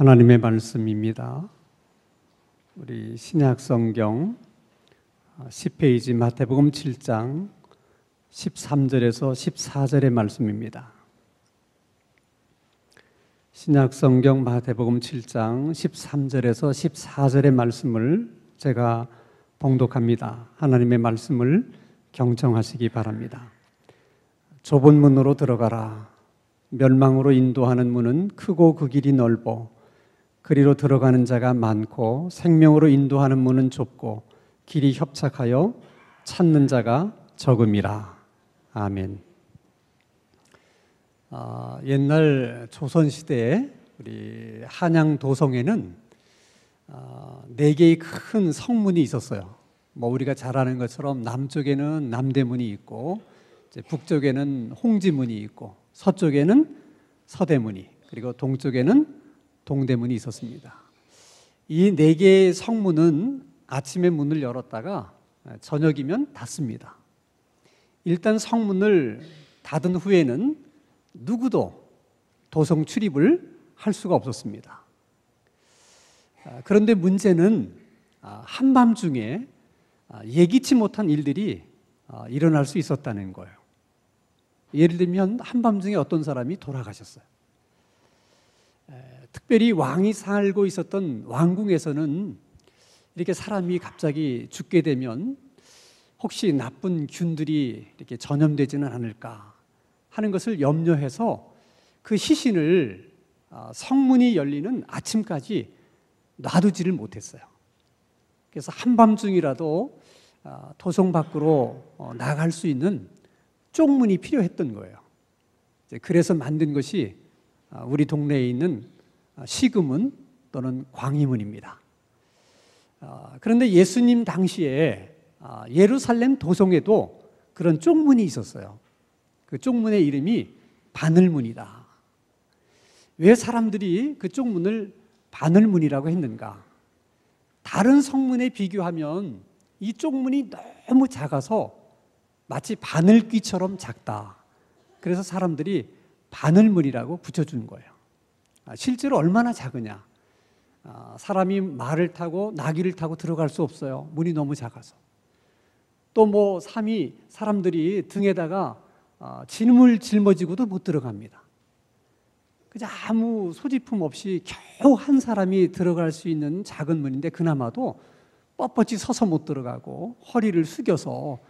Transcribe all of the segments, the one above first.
하나님의 말씀입니다. 우리 신약성경 10페이지 마태복음 7장 13절에서 14절의 말씀입니다. 신약성경 마태복음 7장 13절에서 14절의 말씀을 제가 봉독합니다. 하나님의 말씀을 경청하시기 바랍니다. 좁은 문으로 들어가라. 멸망으로 인도하는 문은 크고 그 길이 넓어 그리로 들어가는 자가 많고 생명으로 인도하는 문은 좁고 길이 협착하여 찾는 자가 적음이라. 아멘. 옛날 조선시대에 우리 한양 도성에는 4개의 큰 성문이 있었어요. 우리가 잘 아는 것처럼 남쪽에는 남대문이 있고 북쪽에는 홍지문이 있고 서쪽에는 서대문이 그리고 동쪽에는 동대문이 있었습니다. 이 4개의 성문은 아침에 문을 열었다가 저녁이면 닫습니다. 일단 성문을 닫은 후에는 누구도 도성 출입을 할 수가 없었습니다. 그런데 문제는 한밤중에 예기치 못한 일들이 일어날 수 있었다는 거예요. 예를 들면 한밤중에 어떤 사람이 돌아가셨어요. 특별히 왕이 살고 있었던 왕궁에서는 이렇게 사람이 갑자기 죽게 되면 혹시 나쁜 균들이 이렇게 전염되지는 않을까 하는 것을 염려해서 그 시신을 성문이 열리는 아침까지 놔두지를 못했어요. 그래서 한밤중이라도 도성 밖으로 나갈 수 있는 쪽문이 필요했던 거예요. 그래서 만든 것이 우리 동네에 있는 시금문 또는 광희문입니다. 그런데 예수님 당시에 예루살렘 도성에도 그런 쪽문이 있었어요. 그 쪽문의 이름이 바늘문이다. 왜 사람들이 그 쪽문을 바늘문이라고 했는가? 다른 성문에 비교하면 이 쪽문이 너무 작아서 마치 바늘귀처럼 작다. 그래서 사람들이 바늘문이라고 붙여준 거예요. 실제로 얼마나 작으냐? 사람이 말을 타고 나귀를 타고 들어갈 수 없어요. 문이 너무 작아서. 또 사람들이 등에다가 짐을 짊어지고도 못 들어갑니다. 그냥 아무 소지품 없이 겨우 한 사람이 들어갈 수 있는 작은 문인데 그나마도 뻣뻣이 서서 못 들어가고 허리를 숙여서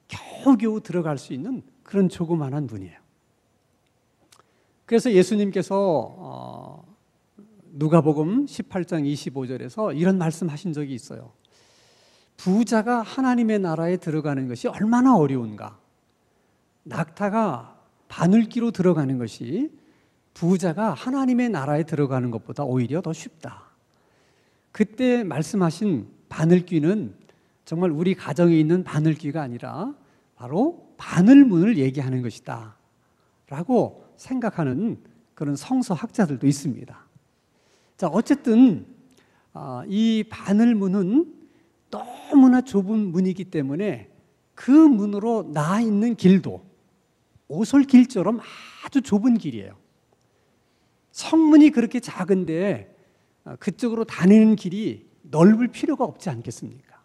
겨우겨우 들어갈 수 있는 그런 조그만한 문이에요. 그래서 예수님께서 누가복음 18장 25절에서 이런 말씀하신 적이 있어요. 부자가 하나님의 나라에 들어가는 것이 얼마나 어려운가. 낙타가 바늘귀로 들어가는 것이 부자가 하나님의 나라에 들어가는 것보다 오히려 더 쉽다. 그때 말씀하신 바늘귀는 정말 우리 가정에 있는 바늘귀가 아니라 바로 바늘문을 얘기하는 것이다 라고 생각하는 그런 성서학자들도 있습니다. 자, 어쨌든 이 바늘문은 너무나 좁은 문이기 때문에 그 문으로 나아 있는 길도 오솔길처럼 아주 좁은 길이에요. 성문이 그렇게 작은데 그쪽으로 다니는 길이 넓을 필요가 없지 않겠습니까?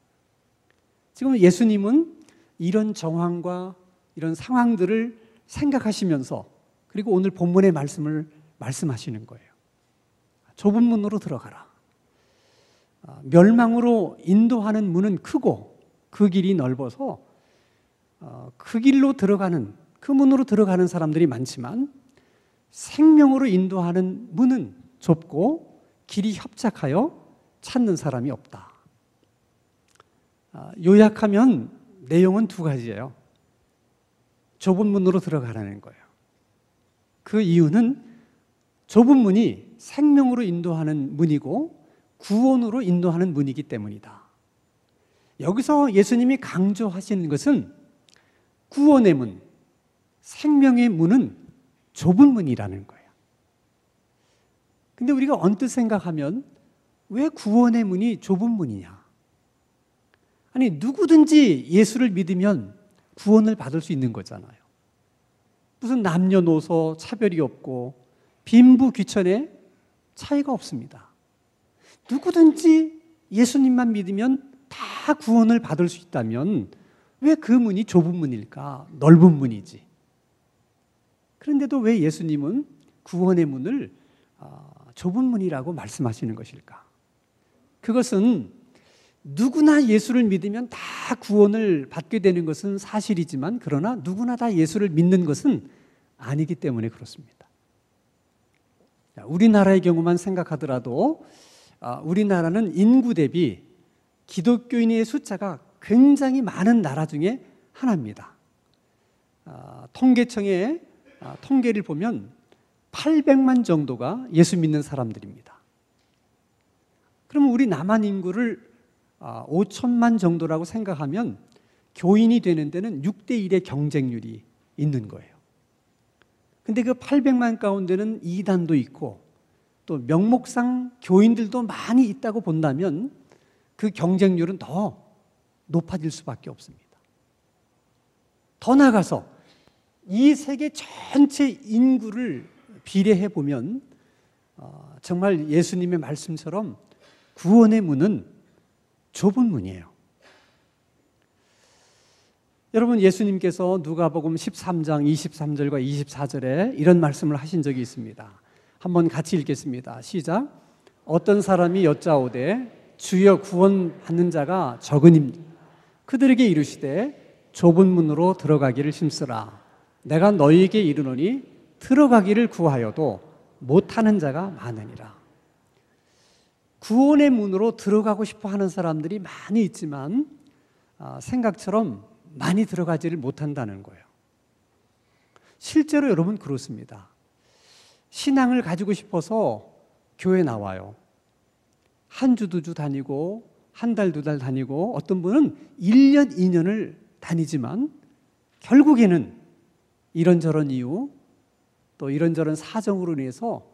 지금 예수님은 이런 정황과 이런 상황들을 생각하시면서 그리고 오늘 본문의 말씀을 말씀하시는 거예요. 좁은 문으로 들어가라. 멸망으로 인도하는 문은 크고 그 길이 넓어서 그 길로 들어가는, 그 문으로 들어가는 사람들이 많지만 생명으로 인도하는 문은 좁고 길이 협착하여 찾는 사람이 없다. 요약하면 내용은 2가지예요. 좁은 문으로 들어가라는 거예요. 그 이유는 좁은 문이 생명으로 인도하는 문이고 구원으로 인도하는 문이기 때문이다. 여기서 예수님이 강조하시는 것은 구원의 문, 생명의 문은 좁은 문이라는 거예요. 근데 우리가 언뜻 생각하면 왜 구원의 문이 좁은 문이냐? 아니, 누구든지 예수를 믿으면 구원을 받을 수 있는 거잖아요. 무슨 남녀노소 차별이 없고 빈부귀천에 차이가 없습니다. 누구든지 예수님만 믿으면 다 구원을 받을 수 있다면 왜 그 문이 좁은 문일까? 넓은 문이지. 그런데도 왜 예수님은 구원의 문을 좁은 문이라고 말씀하시는 것일까? 그것은 누구나 예수를 믿으면 다 구원을 받게 되는 것은 사실이지만 그러나 누구나 다 예수를 믿는 것은 아니기 때문에 그렇습니다. 우리나라의 경우만 생각하더라도 우리나라는 인구 대비 기독교인의 숫자가 굉장히 많은 나라 중에 하나입니다. 통계청의 통계를 보면 800만 정도가 예수 믿는 사람들입니다. 그럼 우리 남한 인구를 5천만 정도라고 생각하면 교인이 되는 데는 6대 1의 경쟁률이 있는 거예요. 근데 그 800만 가운데는 이단도 있고 또 명목상 교인들도 많이 있다고 본다면 그 경쟁률은 더 높아질 수밖에 없습니다. 더 나아가서 이 세계 전체 인구를 비례해 보면 정말 예수님의 말씀처럼 구원의 문은 좁은 문이에요. 여러분, 예수님께서 누가복음 13장 23절과 24절에 이런 말씀을 하신 적이 있습니다. 한번 같이 읽겠습니다. 시작. 어떤 사람이 여짜오되 주여 구원 받는 자가 적으니 그들에게 이르시되 좁은 문으로 들어가기를 힘쓰라. 내가 너희에게 이르노니 들어가기를 구하여도 못하는 자가 많으니라. 구원의 문으로 들어가고 싶어 하는 사람들이 많이 있지만 생각처럼 많이 들어가지를 못한다는 거예요. 실제로 여러분 그렇습니다. 신앙을 가지고 싶어서 교회 나와요. 한 주, 두 주 다니고 한 달, 두 달 다니고 어떤 분은 1년, 2년을 다니지만 결국에는 이런저런 이유 또 이런저런 사정으로 인해서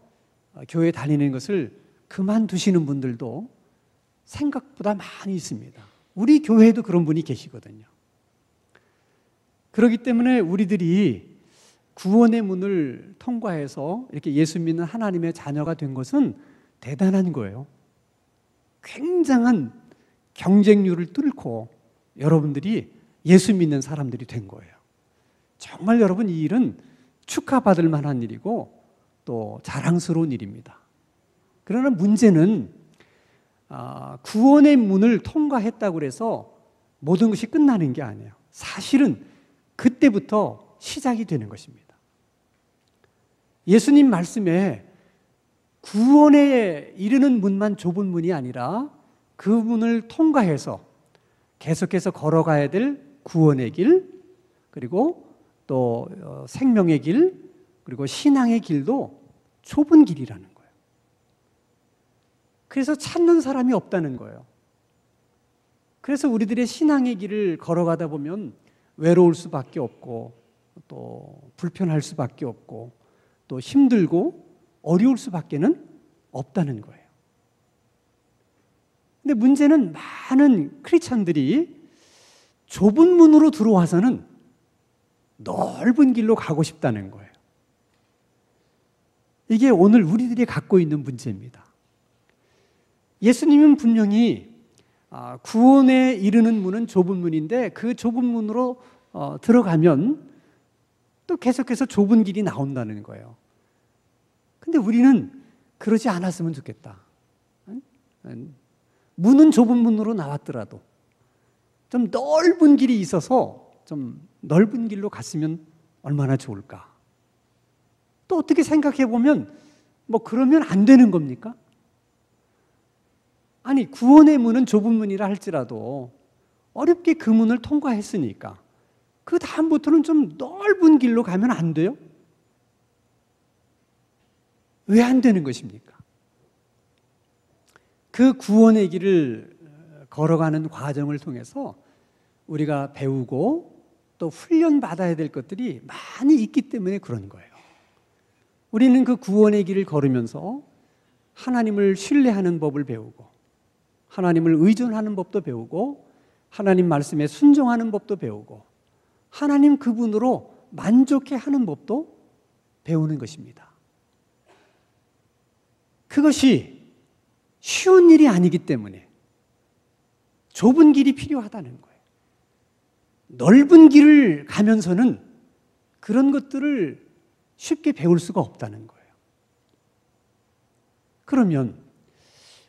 교회 다니는 것을 그만두시는 분들도 생각보다 많이 있습니다. 우리 교회에도 그런 분이 계시거든요. 그렇기 때문에 우리들이 구원의 문을 통과해서 이렇게 예수 믿는 하나님의 자녀가 된 것은 대단한 거예요. 굉장한 경쟁률을 뚫고 여러분들이 예수 믿는 사람들이 된 거예요. 정말 여러분 이 일은 축하받을 만한 일이고 또 자랑스러운 일입니다. 그러나 문제는 구원의 문을 통과했다고 해서 모든 것이 끝나는 게 아니에요. 사실은 그때부터 시작이 되는 것입니다. 예수님 말씀에 구원에 이르는 문만 좁은 문이 아니라 그 문을 통과해서 계속해서 걸어가야 될 구원의 길, 그리고 또 생명의 길, 그리고 신앙의 길도 좁은 길이라는 거예요. 그래서 찾는 사람이 없다는 거예요. 그래서 우리들의 신앙의 길을 걸어가다 보면 외로울 수밖에 없고 또 불편할 수밖에 없고 또 힘들고 어려울 수밖에는 없다는 거예요. 근데 문제는 많은 크리스찬들이 좁은 문으로 들어와서는 넓은 길로 가고 싶다는 거예요. 이게 오늘 우리들이 갖고 있는 문제입니다. 예수님은 분명히 구원에 이르는 문은 좁은 문인데 그 좁은 문으로 들어가면 또 계속해서 좁은 길이 나온다는 거예요. 근데 우리는 그러지 않았으면 좋겠다. 문은 좁은 문으로 나왔더라도 좀 넓은 길이 있어서 좀 넓은 길로 갔으면 얼마나 좋을까. 또 어떻게 생각해 보면 뭐 그러면 안 되는 겁니까? 아니 구원의 문은 좁은 문이라 할지라도 어렵게 그 문을 통과했으니까 그 다음부터는 좀 넓은 길로 가면 안 돼요? 왜 안 되는 것입니까? 그 구원의 길을 걸어가는 과정을 통해서 우리가 배우고 또 훈련받아야 될 것들이 많이 있기 때문에 그런 거예요. 우리는 그 구원의 길을 걸으면서 하나님을 신뢰하는 법을 배우고 하나님을 의존하는 법도 배우고 하나님 말씀에 순종하는 법도 배우고 하나님 그분으로 만족해 하는 법도 배우는 것입니다. 그것이 쉬운 일이 아니기 때문에 좁은 길이 필요하다는 거예요. 넓은 길을 가면서는 그런 것들을 쉽게 배울 수가 없다는 거예요. 그러면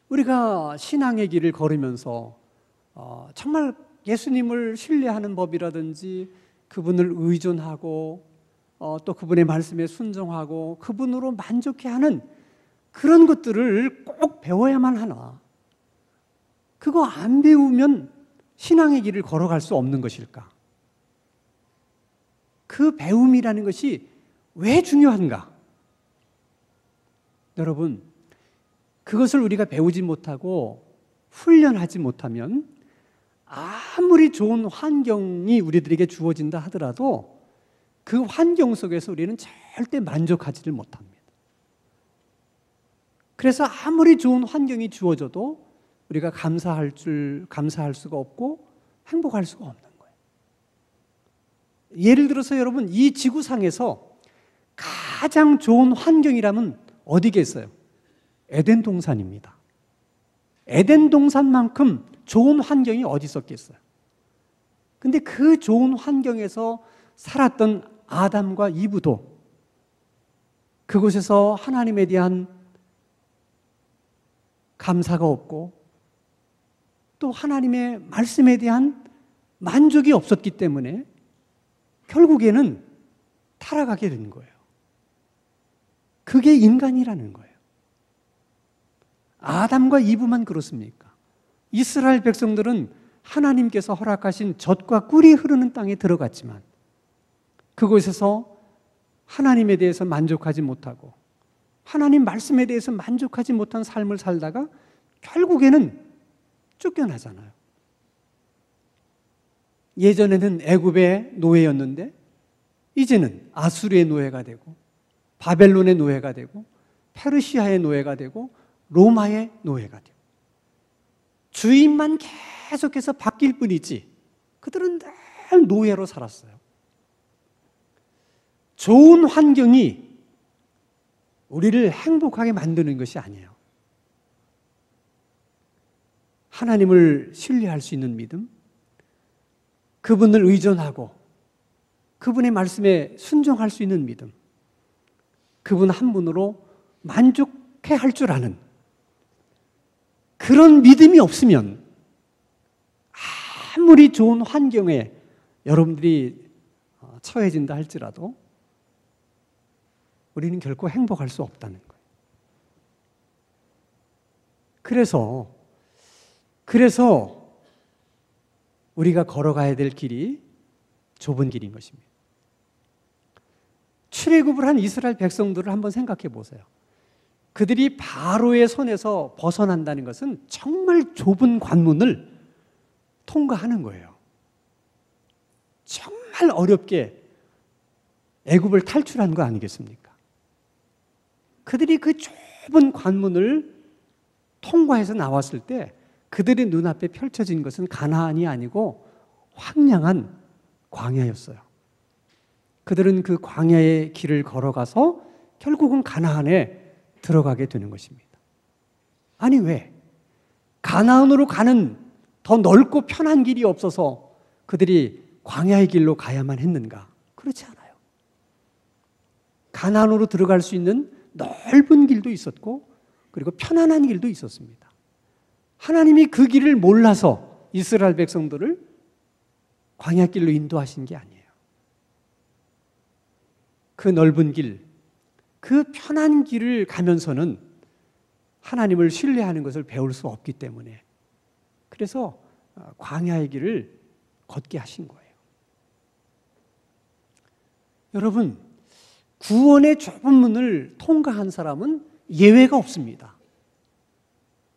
우리가 신앙의 길을 걸으면서 정말 예수님을 신뢰하는 법이라든지 그분을 의존하고 또 그분의 말씀에 순종하고 그분으로 만족해하는 그런 것들을 꼭 배워야만 하나? 그거 안 배우면 신앙의 길을 걸어갈 수 없는 것일까? 그 배움이라는 것이 왜 중요한가? 여러분, 그것을 우리가 배우지 못하고 훈련하지 못하면 아무리 좋은 환경이 우리들에게 주어진다 하더라도 그 환경 속에서 우리는 절대 만족하지를 못합니다. 그래서 아무리 좋은 환경이 주어져도 우리가 감사할 수가 없고 행복할 수가 없는 거예요. 예를 들어서 여러분, 이 지구상에서 가장 좋은 환경이라면 어디겠어요? 에덴 동산입니다. 에덴 동산만큼 좋은 환경이 어디 있었겠어요? 근데 그 좋은 환경에서 살았던 아담과 이브도 그곳에서 하나님에 대한 감사가 없고 또 하나님의 말씀에 대한 만족이 없었기 때문에 결국에는 타락하게 된 거예요. 그게 인간이라는 거예요. 아담과 이브만 그렇습니까? 이스라엘 백성들은 하나님께서 허락하신 젖과 꿀이 흐르는 땅에 들어갔지만 그곳에서 하나님에 대해서 만족하지 못하고 하나님 말씀에 대해서 만족하지 못한 삶을 살다가 결국에는 쫓겨나잖아요. 예전에는 애굽의 노예였는데 이제는 아수르의 노예가 되고 바벨론의 노예가 되고 페르시아의 노예가 되고 로마의 노예가 되고 주인만 계속해서 바뀔 뿐이지 그들은 늘 노예로 살았어요. 좋은 환경이 우리를 행복하게 만드는 것이 아니에요. 하나님을 신뢰할 수 있는 믿음, 그분을 의존하고 그분의 말씀에 순종할 수 있는 믿음, 그분 한 분으로 만족해 할 줄 아는 그런 믿음이 없으면 아무리 좋은 환경에 여러분들이 처해진다 할지라도 우리는 결코 행복할 수 없다는 거예요. 그래서 우리가 걸어가야 될 길이 좁은 길인 것입니다. 출애굽을 한 이스라엘 백성들을 한번 생각해 보세요. 그들이 바로의 손에서 벗어난다는 것은 정말 좁은 관문을 통과하는 거예요. 정말 어렵게 애굽을 탈출한 거 아니겠습니까? 그들이 그 좁은 관문을 통과해서 나왔을 때 그들의 눈앞에 펼쳐진 것은 가나안이 아니고 황량한 광야였어요. 그들은 그 광야의 길을 걸어가서 결국은 가나안에 들어가게 되는 것입니다. 아니 왜? 가나안으로 가는 더 넓고 편한 길이 없어서 그들이 광야의 길로 가야만 했는가? 그렇지 않아요. 가나안으로 들어갈 수 있는 넓은 길도 있었고 그리고 편안한 길도 있었습니다. 하나님이 그 길을 몰라서 이스라엘 백성들을 광야길로 인도하신 게 아니에요. 그 넓은 길, 그 편한 길을 가면서는 하나님을 신뢰하는 것을 배울 수 없기 때문에 그래서 광야의 길을 걷게 하신 거예요. 여러분, 구원의 좁은 문을 통과한 사람은 예외가 없습니다.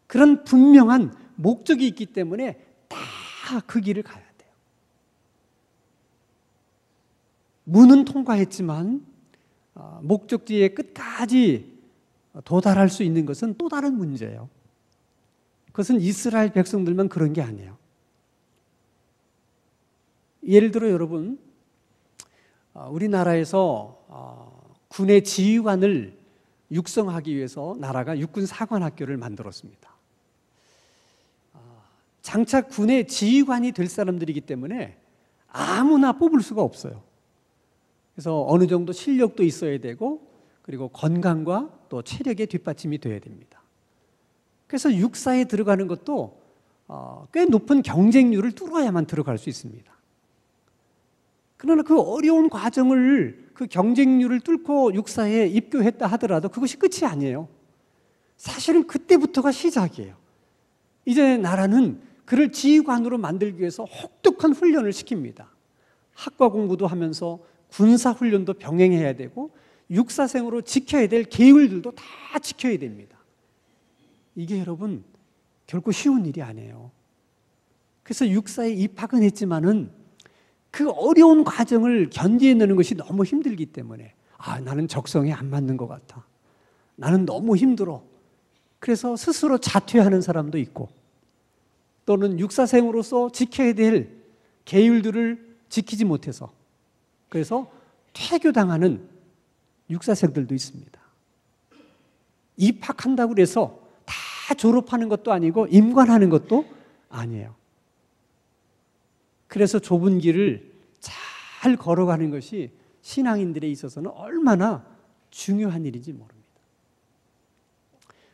그런 분명한 목적이 있기 때문에 다 그 길을 가야 돼요. 문은 통과했지만 목적지의 끝까지 도달할 수 있는 것은 또 다른 문제예요. 그것은 이스라엘 백성들만 그런 게 아니에요. 예를 들어 여러분, 우리나라에서 군의 지휘관을 육성하기 위해서 나라가 육군 사관학교를 만들었습니다. 장차 군의 지휘관이 될 사람들이기 때문에 아무나 뽑을 수가 없어요. 그래서 어느 정도 실력도 있어야 되고 그리고 건강과 또 체력의 뒷받침이 돼야 됩니다. 그래서 육사에 들어가는 것도 꽤 높은 경쟁률을 뚫어야만 들어갈 수 있습니다. 그러나 그 어려운 과정을, 그 경쟁률을 뚫고 육사에 입교했다 하더라도 그것이 끝이 아니에요. 사실은 그때부터가 시작이에요. 이제 나라는 그를 지휘관으로 만들기 위해서 혹독한 훈련을 시킵니다. 학과 공부도 하면서 군사 훈련도 병행해야 되고 육사생으로 지켜야 될 계율들도 다 지켜야 됩니다. 이게 여러분 결코 쉬운 일이 아니에요. 그래서 육사에 입학은 했지만은 그 어려운 과정을 견디어내는 것이 너무 힘들기 때문에 나는 적성에 안 맞는 것 같아. 나는 너무 힘들어. 그래서 스스로 자퇴하는 사람도 있고 또는 육사생으로서 지켜야 될 계율들을 지키지 못해서 그래서 퇴교당하는 육사생들도 있습니다. 입학한다고 해서 다 졸업하는 것도 아니고 임관하는 것도 아니에요. 그래서 좁은 길을 잘 걸어가는 것이 신앙인들에 있어서는 얼마나 중요한 일인지 모릅니다.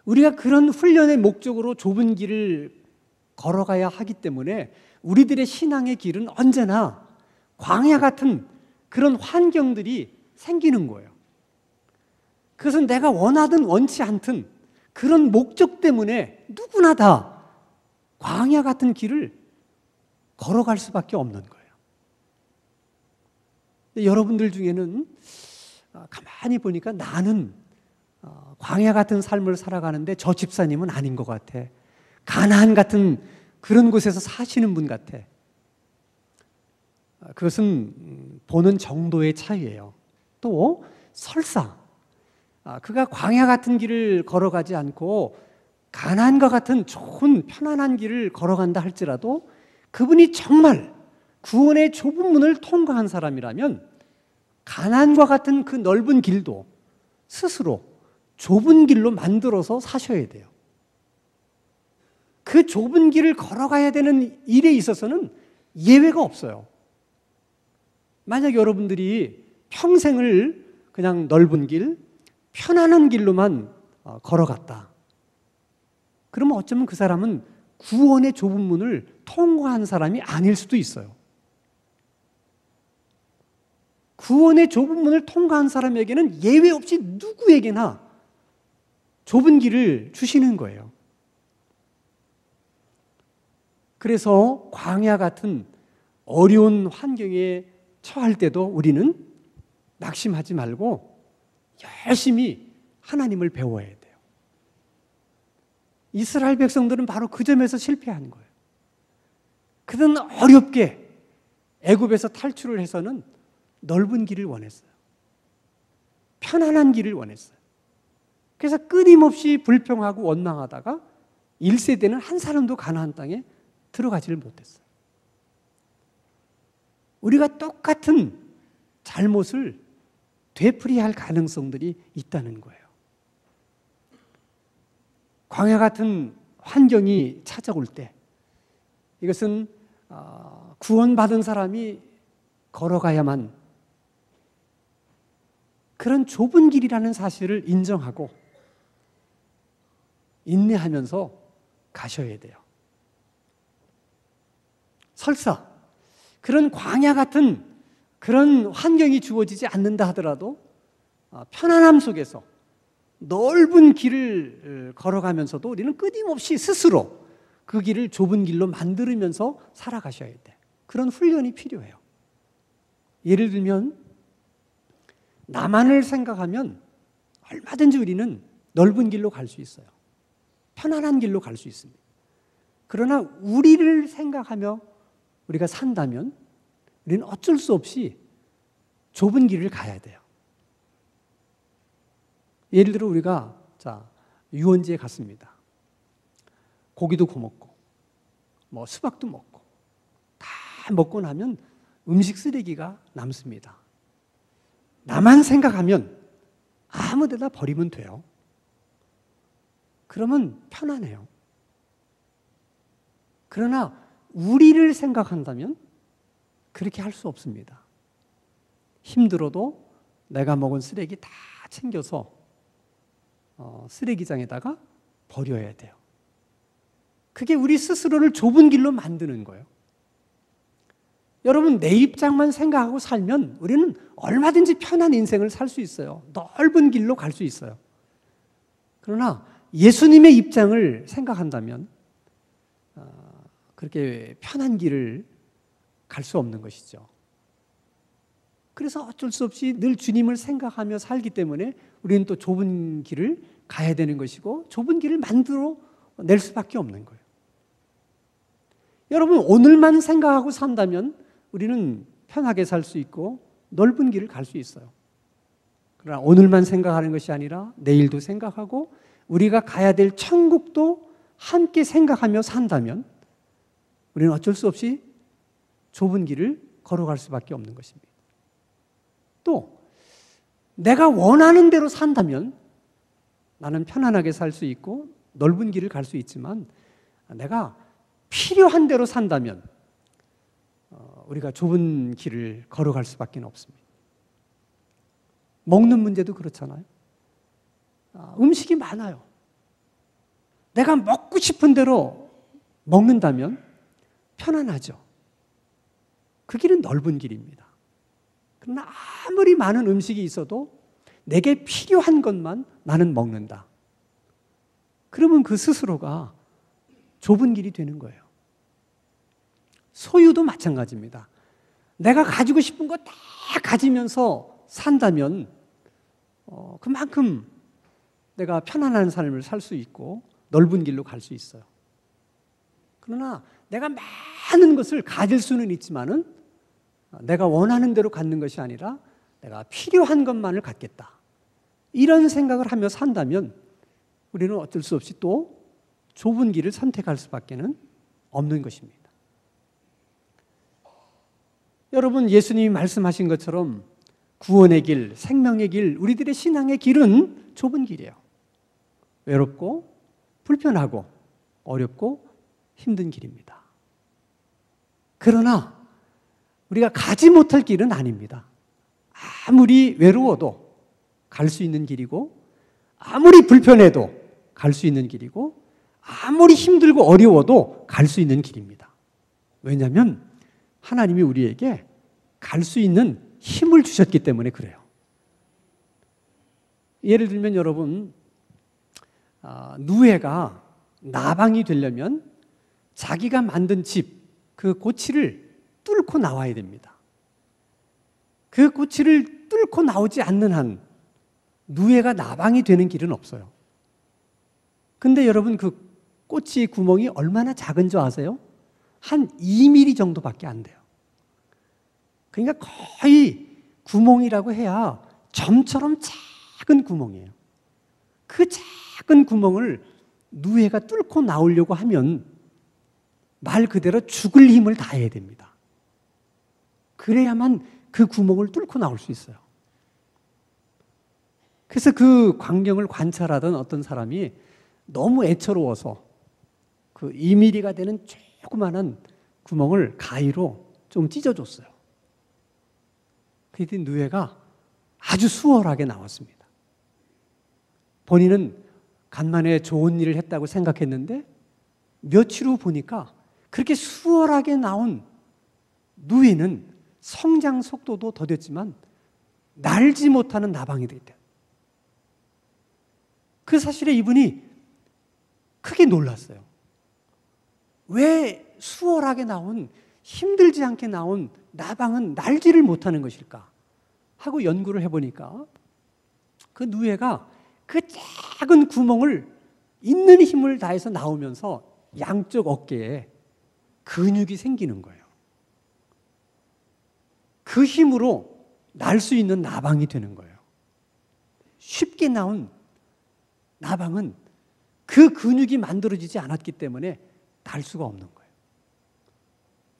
우리가 그런 훈련의 목적으로 좁은 길을 걸어가야 하기 때문에 우리들의 신앙의 길은 언제나 광야 같은 그런 환경들이 생기는 거예요. 그것은 내가 원하든 원치 않든 그런 목적 때문에 누구나 다 광야 같은 길을 걸어갈 수밖에 없는 거예요. 근데 여러분들 중에는 가만히 보니까 나는 광야 같은 삶을 살아가는데 저 집사님은 아닌 것 같아. 가나안 같은 그런 곳에서 사시는 분 같아. 그것은 보는 정도의 차이예요. 또 설사 그가 광야 같은 길을 걸어가지 않고 가나안과 같은 좋은 편안한 길을 걸어간다 할지라도 그분이 정말 구원의 좁은 문을 통과한 사람이라면 가나안과 같은 그 넓은 길도 스스로 좁은 길로 만들어서 사셔야 돼요. 그 좁은 길을 걸어가야 되는 일에 있어서는 예외가 없어요. 만약 여러분들이 평생을 그냥 넓은 길, 편안한 길로만 걸어갔다. 그러면 어쩌면 그 사람은 구원의 좁은 문을 통과한 사람이 아닐 수도 있어요. 구원의 좁은 문을 통과한 사람에게는 예외 없이 누구에게나 좁은 길을 주시는 거예요. 그래서 광야 같은 어려운 환경에 처할 때도 우리는 낙심하지 말고 열심히 하나님을 배워야 돼요. 이스라엘 백성들은 바로 그 점에서 실패한 거예요. 그들은 어렵게 애굽에서 탈출을 해서는 넓은 길을 원했어요. 편안한 길을 원했어요. 그래서 끊임없이 불평하고 원망하다가 1세대는 한 사람도 가나안 땅에 들어가지를 못했어요. 우리가 똑같은 잘못을 되풀이할 가능성들이 있다는 거예요. 광야 같은 환경이 찾아올 때 이것은 구원받은 사람이 걸어가야만 그런 좁은 길이라는 사실을 인정하고 인내하면서 가셔야 돼요. 설사 그런 광야 같은 그런 환경이 주어지지 않는다 하더라도 편안함 속에서 넓은 길을 걸어가면서도 우리는 끊임없이 스스로 그 길을 좁은 길로 만들면서 살아가셔야 돼. 그런 훈련이 필요해요. 예를 들면 나만을 생각하면 얼마든지 우리는 넓은 길로 갈 수 있어요. 편안한 길로 갈 수 있습니다. 그러나 우리를 생각하며 우리가 산다면 우리는 어쩔 수 없이 좁은 길을 가야 돼요. 예를 들어 우리가 유원지에 갔습니다. 고기도 구먹고 수박도 먹고 다 먹고 나면 음식 쓰레기가 남습니다. 나만 생각하면 아무 데나 버리면 돼요. 그러면 편안해요. 그러나 우리를 생각한다면 그렇게 할 수 없습니다. 힘들어도 내가 먹은 쓰레기 다 챙겨서 쓰레기장에다가 버려야 돼요. 그게 우리 스스로를 좁은 길로 만드는 거예요. 여러분, 내 입장만 생각하고 살면 우리는 얼마든지 편한 인생을 살 수 있어요. 넓은 길로 갈 수 있어요. 그러나 예수님의 입장을 생각한다면 그렇게 편한 길을 갈 수 없는 것이죠. 그래서 어쩔 수 없이 늘 주님을 생각하며 살기 때문에 우리는 또 좁은 길을 가야 되는 것이고 좁은 길을 만들어 낼 수밖에 없는 거예요. 여러분, 오늘만 생각하고 산다면 우리는 편하게 살 수 있고 넓은 길을 갈 수 있어요. 그러나 오늘만 생각하는 것이 아니라 내일도 생각하고 우리가 가야 될 천국도 함께 생각하며 산다면 우리는 어쩔 수 없이 좁은 길을 걸어갈 수밖에 없는 것입니다. 또 내가 원하는 대로 산다면 나는 편안하게 살 수 있고 넓은 길을 갈 수 있지만 내가 필요한 대로 산다면 우리가 좁은 길을 걸어갈 수밖에 없습니다. 먹는 문제도 그렇잖아요. 음식이 많아요. 내가 먹고 싶은 대로 먹는다면 편안하죠. 그 길은 넓은 길입니다. 그러나 아무리 많은 음식이 있어도 내게 필요한 것만 나는 먹는다. 그러면 그 스스로가 좁은 길이 되는 거예요. 소유도 마찬가지입니다. 내가 가지고 싶은 거 다 가지면서 산다면 그만큼 내가 편안한 삶을 살 수 있고 넓은 길로 갈 수 있어요. 그러나 내가 많은 것을 가질 수는 있지만은 내가 원하는 대로 갖는 것이 아니라 내가 필요한 것만을 갖겠다. 이런 생각을 하며 산다면 우리는 어쩔 수 없이 또 좁은 길을 선택할 수밖에는 없는 것입니다. 여러분, 예수님이 말씀하신 것처럼 구원의 길, 생명의 길, 우리들의 신앙의 길은 좁은 길이에요. 외롭고 불편하고 어렵고 힘든 길입니다. 그러나 우리가 가지 못할 길은 아닙니다. 아무리 외로워도 갈 수 있는 길이고 아무리 불편해도 갈 수 있는 길이고 아무리 힘들고 어려워도 갈 수 있는 길입니다. 왜냐하면 하나님이 우리에게 갈 수 있는 힘을 주셨기 때문에 그래요. 예를 들면 여러분, 누에가 나방이 되려면 자기가 만든 집, 그 고치를 뚫고 나와야 됩니다. 그 고치를 뚫고 나오지 않는 한 누에가 나방이 되는 길은 없어요. 근데 여러분, 그 꼬치 구멍이 얼마나 작은 줄 아세요? 한 2mm 정도밖에 안 돼요. 그러니까 거의 구멍이라고 해야 점처럼 작은 구멍이에요. 그 작은 구멍을 누에가 뚫고 나오려고 하면 말 그대로 죽을 힘을 다해야 됩니다. 그래야만 그 구멍을 뚫고 나올 수 있어요. 그래서 그 광경을 관찰하던 어떤 사람이 너무 애처로워서 그 2mm가 되는 조그마한 구멍을 가위로 좀 찢어줬어요. 그랬더니 누에가 아주 수월하게 나왔습니다. 본인은 간만에 좋은 일을 했다고 생각했는데 며칠 후 보니까 그렇게 수월하게 나온 누에는 성장 속도도 더뎠지만 날지 못하는 나방이 됐대요. 그 사실에 이분이 크게 놀랐어요. 왜 수월하게 나온, 힘들지 않게 나온 나방은 날지를 못하는 것일까 하고 연구를 해보니까 그 누에가 그 작은 구멍을 있는 힘을 다해서 나오면서 양쪽 어깨에 근육이 생기는 거예요. 그 힘으로 날 수 있는 나방이 되는 거예요. 쉽게 나온 나방은 그 근육이 만들어지지 않았기 때문에 날 수가 없는 거예요.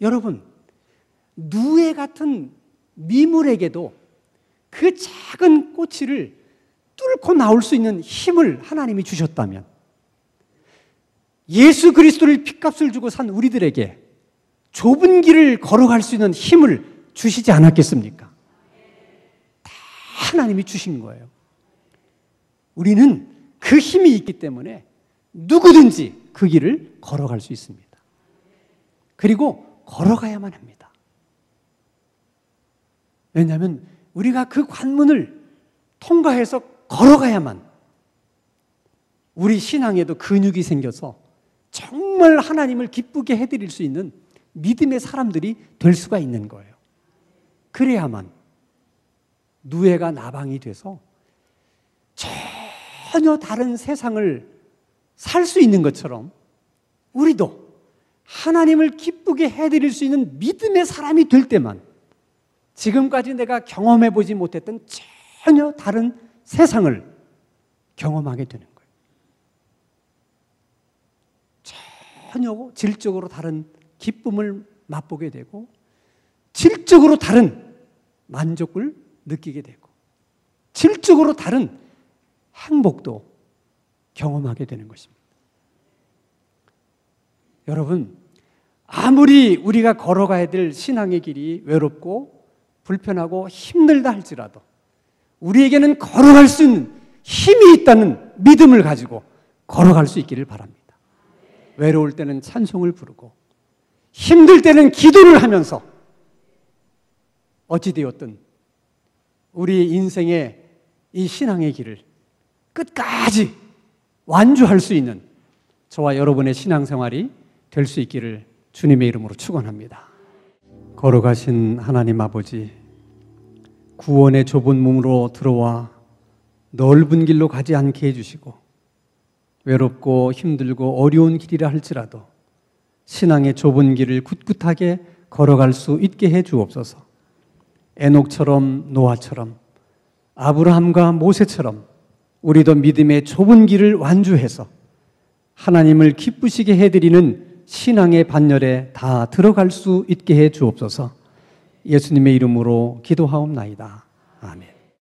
여러분, 누에 같은 미물에게도 그 작은 꼬치를 뚫고 나올 수 있는 힘을 하나님이 주셨다면, 예수 그리스도를 핏값을 주고 산 우리들에게 좁은 길을 걸어갈 수 있는 힘을 주시지 않았겠습니까? 다 하나님이 주신 거예요. 우리는 그 힘이 있기 때문에 누구든지 그 길을 걸어갈 수 있습니다. 그리고 걸어가야만 합니다. 왜냐하면 우리가 그 관문을 통과해서 걸어가야만 우리 신앙에도 근육이 생겨서 정말 하나님을 기쁘게 해드릴 수 있는 믿음의 사람들이 될 수가 있는 거예요. 그래야만 누에가 나방이 돼서 전혀 다른 세상을 살 수 있는 것처럼 우리도 하나님을 기쁘게 해드릴 수 있는 믿음의 사람이 될 때만 지금까지 내가 경험해 보지 못했던 전혀 다른 세상을 경험하게 되는 거예요. 전혀 질적으로 다른 기쁨을 맛보게 되고 질적으로 다른 만족을 느끼게 되고 질적으로 다른 행복도 경험하게 되는 것입니다. 여러분, 아무리 우리가 걸어가야 될 신앙의 길이 외롭고 불편하고 힘들다 할지라도 우리에게는 걸어갈 수 있는 힘이 있다는 믿음을 가지고 걸어갈 수 있기를 바랍니다. 외로울 때는 찬송을 부르고 힘들 때는 기도를 하면서 어찌되었든 우리 인생의 이 신앙의 길을 끝까지 완주할 수 있는 저와 여러분의 신앙생활이 될 수 있기를 주님의 이름으로 축원합니다. 걸어가신 하나님 아버지, 구원의 좁은 문으로 들어와 넓은 길로 가지 않게 해주시고 외롭고 힘들고 어려운 길이라 할지라도 신앙의 좁은 길을 굳굳하게 걸어갈 수 있게 해 주옵소서. 에녹처럼 노아처럼 아브라함과 모세처럼 우리도 믿음의 좁은 길을 완주해서 하나님을 기쁘시게 해드리는 신앙의 반열에 다 들어갈 수 있게 해 주옵소서. 예수님의 이름으로 기도하옵나이다. 아멘.